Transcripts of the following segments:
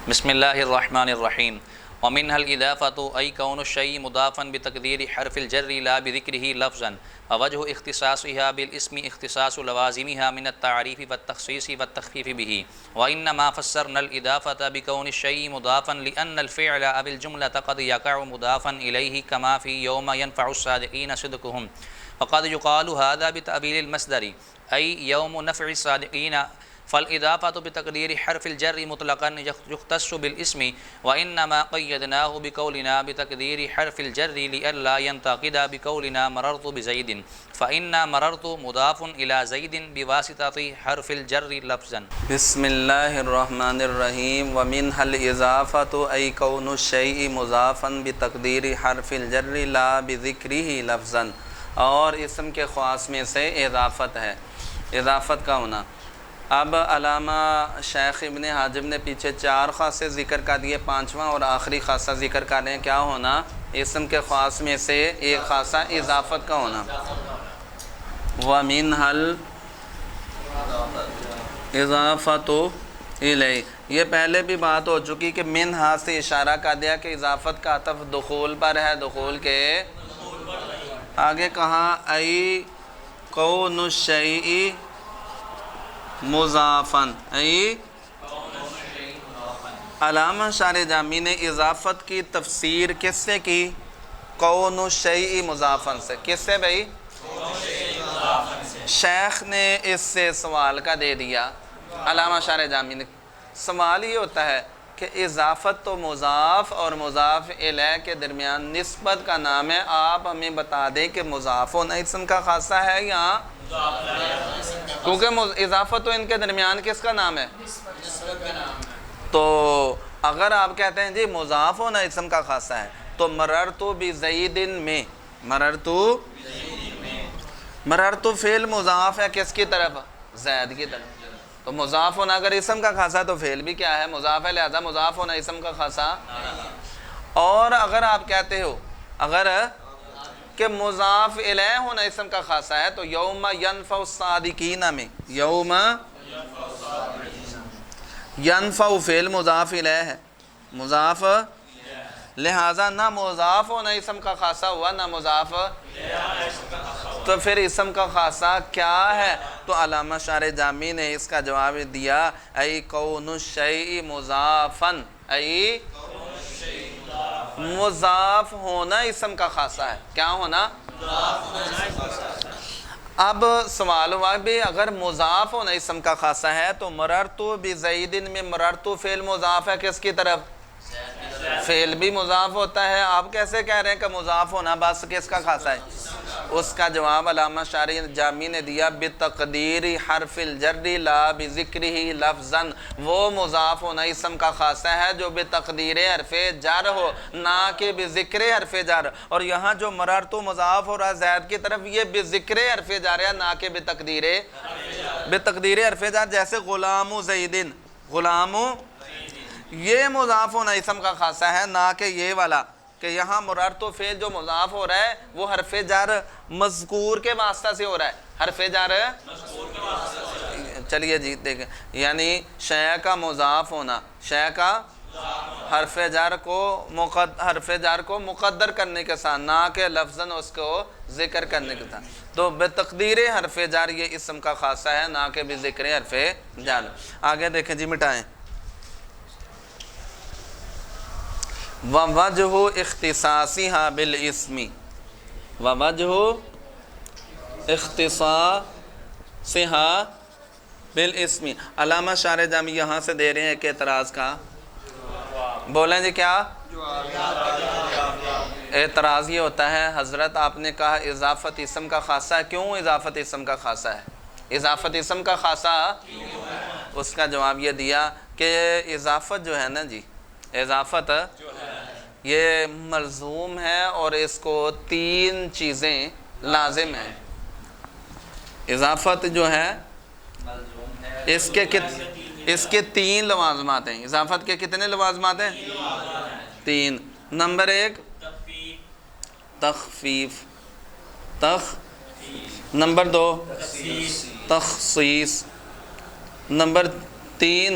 بسم اللہ الرحمن الرحیم ومنها الإضافة أي كون الشيء مضافا بتقدير حرف الجر لا بذكره لفظا ووجه اختصاصها بالاسم اختصاص لوازمها من التعريف والتخصيص والتخفيف به وإنما فسرنا الإضافة بكون الشيء مضافا لأن الفعل أو الجملة قد يقع مضافا إليه كما في يوم ينفع الصادقين صدقهم وقد يقال هذا بتأويل المصدر أي يوم نفع الصادقين فالإضافة بتقدير حرف الجر مطلقا يختص بالاسم وإنما قيدناه بقولنا بتقدير حرف الجر لئلا ينتقد بقولنا مررت بزيد فإن مررت مضاف إلى زيد بواسطة حرف الجر لفظا. بسم اللہ الرحمن الرحیم ومنها الإضافة أي كون الشيء مضافا بتقدير حرف الجر لا بذكره لفظا. اور اسم کے خواص میں سے اضافت ہے، اضافت کا ہونا. اب علامہ شیخ ابن حاجب نے پیچھے 4 خاصے ذکر کر دیے، 5واں اور آخری خاصہ ذکر کر رہے ہیں. کیا ہونا؟ اسم کے خاص میں سے ایک خاصہ اضافت کا ہونا. وَمِنْهَا الْإِضَافَةُ إِلَيْهِ، یہ پہلے بھی بات ہو چکی کہ منہا سے اشارہ کر دیا کہ اضافت کا عطف دخول پر ہے، دخول کے آگے کہا ای کون الشیء مضافن. علامہ شارح جامی نے اضافت کی تفسیر کس سے کی؟ کون الشیء مضافن سے. کس سے بھائی؟ شیخ نے اس سے سوال کا دے دیا. علامہ شارح جامی نے سوال یہ ہوتا ہے کہ اضافت تو مضاف اور مضاف الیہ کے درمیان نسبت کا نام ہے. آپ ہمیں بتا دیں کہ مضاف ہونا اسم کا خاصہ ہے یا کیونکہ اضافت تو ان کے درمیان کس کا نام ہے؟ تو اگر آپ کہتے ہیں جی مضاف ہونا اسم کا خاصہ ہے تو مررتو بزید میں، مررتو فعل مضاف ہے کس کی طرف؟ زید کی طرف. تو مضاف ہونا اگر اسم کا خاصہ تو فعل بھی کیا ہے؟ مضاف ہے، لہذا مضاف ہونا اسم کا خاصہ. اور اگر آپ کہتے ہو اگر کہ مضاف الیہ ہونا اسم کا خاصہ ہے تو یوم ینفع الصادقین میں یوم ینفع فعل مضاف الیہ ہے، مضاف، لہذا نہ مضاف ہونا اسم کا خاصہ ہوا نہ مضاف، تو پھر اسم کا خاصہ کیا ہے؟ تو علامہ شارح جامی نے اس کا جواب دیا ای کون الشیء مضافن، ای مضاف ہونا اسم کا خاصہ ہے. کیا ہونا؟ اب سوال ہوا بھی اگر مضاف ہونا اسم کا خاصہ ہے تو مررتو بزید میں مررتو فعل مضاف ہے کس کی طرف؟ فعل بھی مضاف ہوتا ہے. آپ کیسے کہہ رہے ہیں کہ مضاف ہونا بس کس کا خاصہ ہے؟ اس کا جواب علامہ شارح جامی نے دیا بتقدیر حرف الجر لا بذکرہ لفظا. وہ مضاف ہونا اسم کا خاصہ ہے جو بتقدیر حرف جر ہو، نہ کہ بذکر حرف جر. اور یہاں جو مررتو مضاف ہو رہا ہے زید کی طرف، یہ بذکر حرف جر ہے نہ کہ بتقدیر حرف جر. جیسے غلام زیدن، غلام، یہ مضاف ہونا اسم کا خاصہ ہے نہ کہ یہ والا کہ یہاں مررتو فعل جو مضاف ہو رہا ہے وہ حرف جر مذکور کے واسطہ سے ہو رہا ہے. حرف جر چلیے جی دیکھیں، یعنی شے کا مضاف ہونا، شے کا حرف جر کو مقدر کرنے کے ساتھ نہ کہ لفظاً اس کو ذکر کرنے کے ساتھ. تو بتقدیر حرف جر یہ اسم کا خاصہ ہے نہ کہ بذکر حرف جر. آگے دیکھیں جی، مٹائیں. وَوَجْهُ اخْتِصَاصِهَا بِالْإِسْمِ، وَوَجْهُ اخْتِصَاصِهَا بِالْإِسْمِ. علامہ شارح جامی یہاں سے دے رہے ہیں ایک اعتراض کا. بولیں جی کیا اعتراض؟ یہ ہوتا ہے حضرت آپ نے کہا اضافت اسم کا خاصہ ہے، کیوں اضافت اسم کا خاصہ ہے؟ اضافت اسم کا خاصہ اس کا جواب یہ دیا کہ اضافت جو ہے نا جی، اضافت یہ ملزوم ہے اور اس کو 3 چیزیں لازم ہیں. اضافت جو ہے اس کے 3 لوازمات ہیں. اضافت کے کتنے لوازمات ہیں؟ 3. نمبر 1 تخفیف، نمبر 2 تخصیص، نمبر 3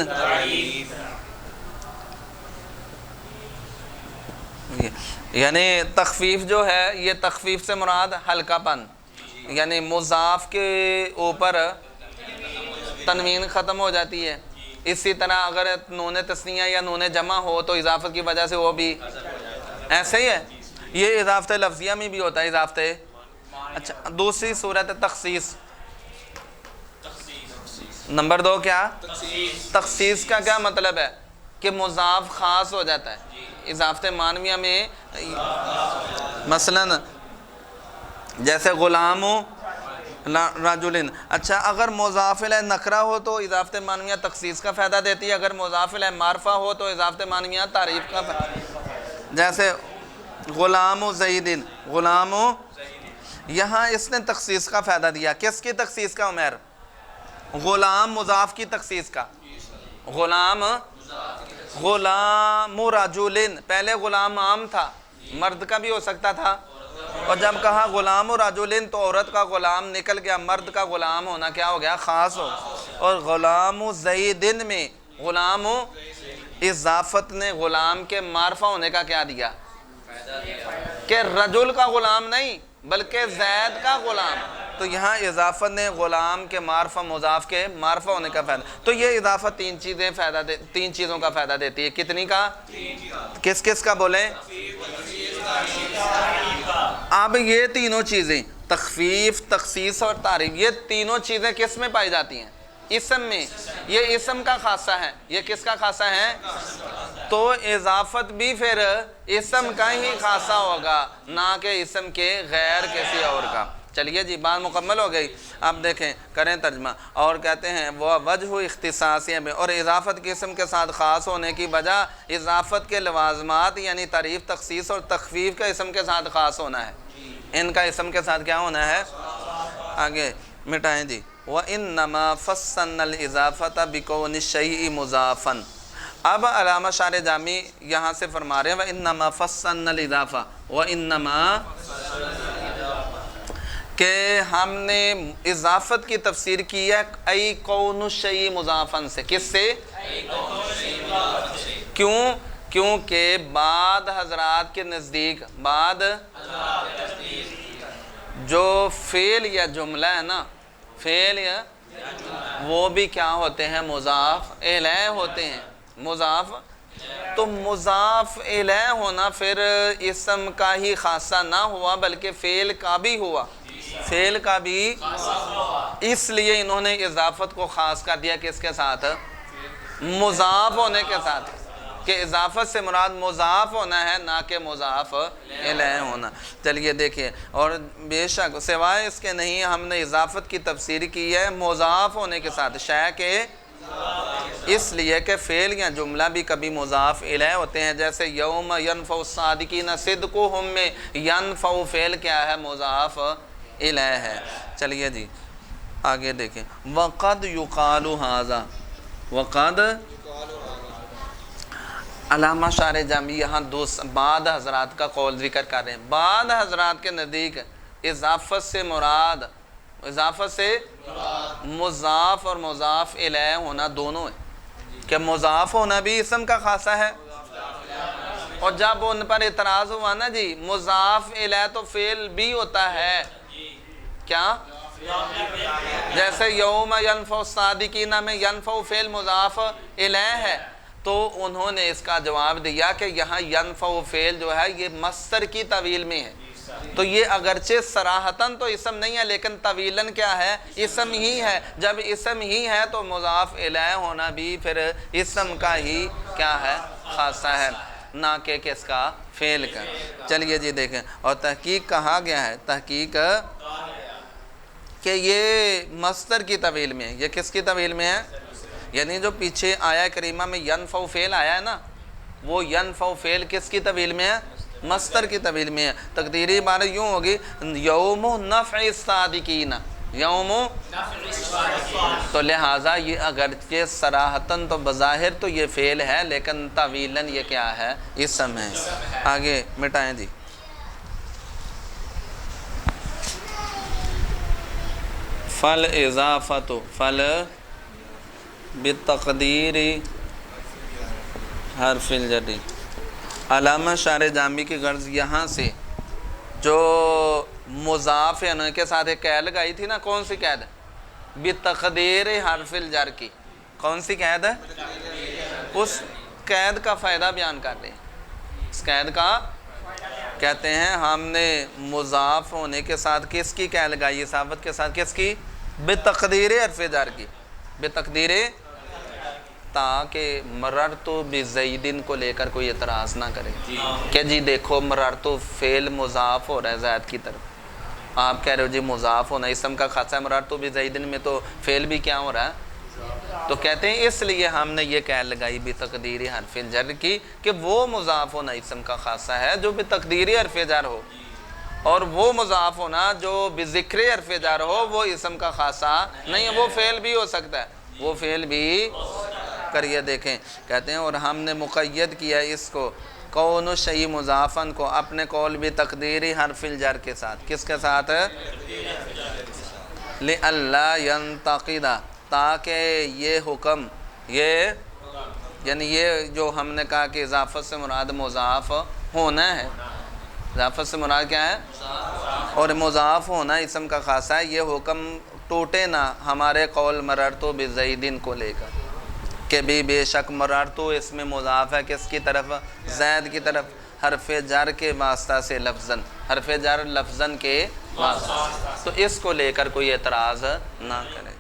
یعنی تخفیف جو ہے یہ تخفیف سے مراد ہلکا پن، یعنی مضاف کے اوپر تنوین ختم ہو جاتی ہے. اسی طرح اگر نون تثنیہ یا نون جمع ہو تو اضافت کی وجہ سے وہ بھی ایسے ہی ہے. یہ اضافت لفظیہ میں بھی ہوتا ہے اضافت. اچھا دوسری صورت تخصیص. نمبر 2 کیا؟ تخصیص کا کیا مطلب ہے؟ کہ مضاف خاص ہو جاتا ہے. اضافت مانویہ میں مثلا جیسے غلام رجلن، اچھا اگر مضاف الیہ نکرہ ہو تو اضافت مانویہ تخصیص کا فائدہ دیتی ہے، اگر مضاف الیہ معرفہ ہو تو اضافت مانویہ تعریف کا فائدہ. جیسے غلام زیدن، غلام، یہاں اس نے تخصیص کا فائدہ دیا. کس کی تخصیص کا عمیر؟ غلام مضاف کی تخصیص کا. غلام رجلن، پہلے غلام عام تھا، مرد کا بھی ہو سکتا تھا، اور جب کہا غلام رجلن تو عورت کا غلام نکل گیا، مرد کا غلام ہونا کیا ہو گیا؟ خاص ہو. اور غلام زیدن میں غلام اضافت نے غلام کے معرفہ ہونے کا کیا دیا؟ کہ رجل کا غلام نہیں بلکہ زید کا غلام. تو یہاں اضافت نے غلام کے معرفہ مضاف کے معرفہ ہونے کا فائدہ. تو یہ اضافت تین چیزوں کا فائدہ دیتی ہے. کتنی کا؟ کس کس کا بولیں؟ اب یہ تینوں چیزیں تخفیف، تخصیص اور تعریف، یہ تینوں چیزیں کس میں پائی جاتی ہیں؟ اسم میں. یہ اسم کا خاصہ ہے. یہ کس کا خاصہ ہے؟ تو اضافت بھی پھر اسم کا ہی خاصہ ہوگا، نہ کہ اسم کے غیر کسی اور کا. چلیے جی بات مکمل ہو گئی. اب دیکھیں کریں ترجمہ. اور کہتے ہیں وہ وجہ اختصاصیہ میں، اور اضافت کے اسم کے ساتھ خاص ہونے کی وجہ اضافت کے لوازمات یعنی تعریف، تخصیص اور تخفیف کا اسم کے ساتھ خاص ہونا ہے. ان کا اسم کے ساتھ کیا ہونا ہے؟ آگے مٹائیں جی. وَإِنَّمَا فَصَّلْنَا الْإِضَافَةَ بِكَوْنِ الشَّيْءِ مُضَافًا. اب علامہ شارح جامی یہاں سے فرما رہے ہیں وَإِنَّمَا فَصَّلْنَا الْإِضَافَةَ، وَإِنَّمَا کہ ہم نے اضافت کی تفسیر کی ہے ای کون الشیء مضافن سے. کس سے؟ کیوں؟ کیونکہ بعد حضرات کے نزدیک، بعد جو فعل یا جملہ ہے نا، فعل یا وہ بھی کیا ہوتے ہیں؟ مضاف الیہ ہوتے ہیں. مضاف، تو مضاف الیہ ہونا پھر اسم کا ہی خاصہ نہ ہوا بلکہ فعل کا بھی ہوا. فعل کا بھی، اس لیے انہوں نے اضافت کو خاص کر دیا کس کے ساتھ؟ مضاف ہونے کے ساتھ. کہ اضافت سے مراد مضاف ہونا ہے نہ کہ مضاف الیہ ہونا. چلیے دیکھیں، اور بے شک سوائے اس کے نہیں ہم نے اضافت کی تفسیر کی ہے مضاف ہونے کے ساتھ، شے کے اس لیے کہ فعل یا جملہ بھی کبھی مضاف الیہ ہوتے ہیں. جیسے یوم ینفع الصادقین صدقہم میں ینفع فعل کیا ہے؟ مضاف الیہ ہے. چلیے جی آگے دیکھیں. وَقَدْ يُقَالُ هَذَا، وقد علامہ شارح جامی یہاں بعد حضرات کا قول ذکر کر رہے ہیں. بعد حضرات کے نزدیک اضافت سے مراد، اضافت سے مضاف اور مضاف الیہ ہونا دونوں ہے. کہ مضاف ہونا بھی اسم کا خاصہ ہے، اور جب ان پر اعتراض ہوا نا جی مضاف الیہ تو فعل بھی ہوتا ہے. کیا؟ جیسے یوم ینفع الصادقین میں ینفع فعل مضاف الیہ ہے، تو انہوں نے اس کا جواب دیا کہ یہاں ینفع فعل جو ہے یہ مصدر کی طویل میں ہے. تو یہ اگرچہ صراحتاً تو اسم نہیں ہے لیکن طویلاً کیا ہے؟ اسم ہی ہے. جب اسم ہی ہے تو مضاف الیہ ہونا بھی پھر اسم کا ہی کیا ہے؟ خاصہ ہے، نہ کہ کس کا؟ فعل کا. چلیے جی دیکھیں. اور تحقیق کہا گیا ہے، تحقیق کہ یہ مصدر کی طویل میں ہے. یہ کس کی طویل میں ہے؟ یعنی جو پیچھے آیا کریمہ میں ینفع فعل آیا ہے نا، وہ ینفع فعل کس کی طویل میں ہے؟ مصدر کی طویل میں ہے. تقدیری عبارت یوں ہوگی یوم نفع الصادقین، یوم. تو لہٰذا یہ اگرچہ صراحتاً تو بظاہر تو یہ فعل ہے لیکن طویلاً یہ کیا ہے؟ اسم ہے. آگے مٹائیں جی. فل اضافت، فل بتقدیر حرف الجر. علامہ شارح جامی کی غرض یہاں سے جو مضاف ہے کے ساتھ ایک قید لگائی تھی نا، کون سی قید؟ بتقدیر حرف الجر کی. کون سی قید ہے؟ اس قید کا فائدہ بیان کر رہے ہیں. اس قید کا کہتے ہیں ہم نے مضاف ہونے کے ساتھ کس کی قید لگائی؟ اضافت کے ساتھ کس کی؟ بتقدیر حرف جر کی. بتقدیر، تاکہ مررتو بزیدن کو لے کر کوئی اعتراض نہ کرے کہ جی دیکھو مررتو فعل مضاف ہو رہا ہے زید کی طرف، آپ کہہ رہے ہو جی مضاف ہونا اسم کا خاصہ ہے، مررتو بزیدن میں تو فعل بھی کیا ہو رہا ہے؟ تو کہتے ہیں اس لیے ہم نے یہ قید لگائی بتقدیر حرف جر کی کہ وہ مضاف ہونا اسم کا خاصہ ہے جو بتقدیر حرف جر ہو، اور وہ مضاف ہونا جو بذکر حرف جر ہو وہ اسم کا خاصہ نہیں ہے. وہ فعل بھی ہو سکتا ہے، وہ فعل بھی کریے. دیکھیں کہتے ہیں اور ہم نے مقید کیا اس کو کون الشیء مضافن کو اپنے قول بتقدیر حرف الجر کے ساتھ. کس کے ساتھ؟ لئلا ينتقد، تاکہ یہ حکم، یہ یعنی یہ جو ہم نے کہا کہ اضافت سے مراد مضاف ہونا ہے، اضافت سے مراد کیا ہے؟ اور مضاف ہونا اسم کا خاصہ ہے، یہ حکم ٹوٹے نہ ہمارے قول مررتو بزیدن کو لے کر کہ بھی بے شک مررتو اس میں مضاف ہے کس کی طرف؟ زید کی طرف، حرف جر کے واسطہ سے لفظاً، حرف جر لفظاً کے واسطہ، تو اس کو لے کر کوئی اعتراض نہ کرے.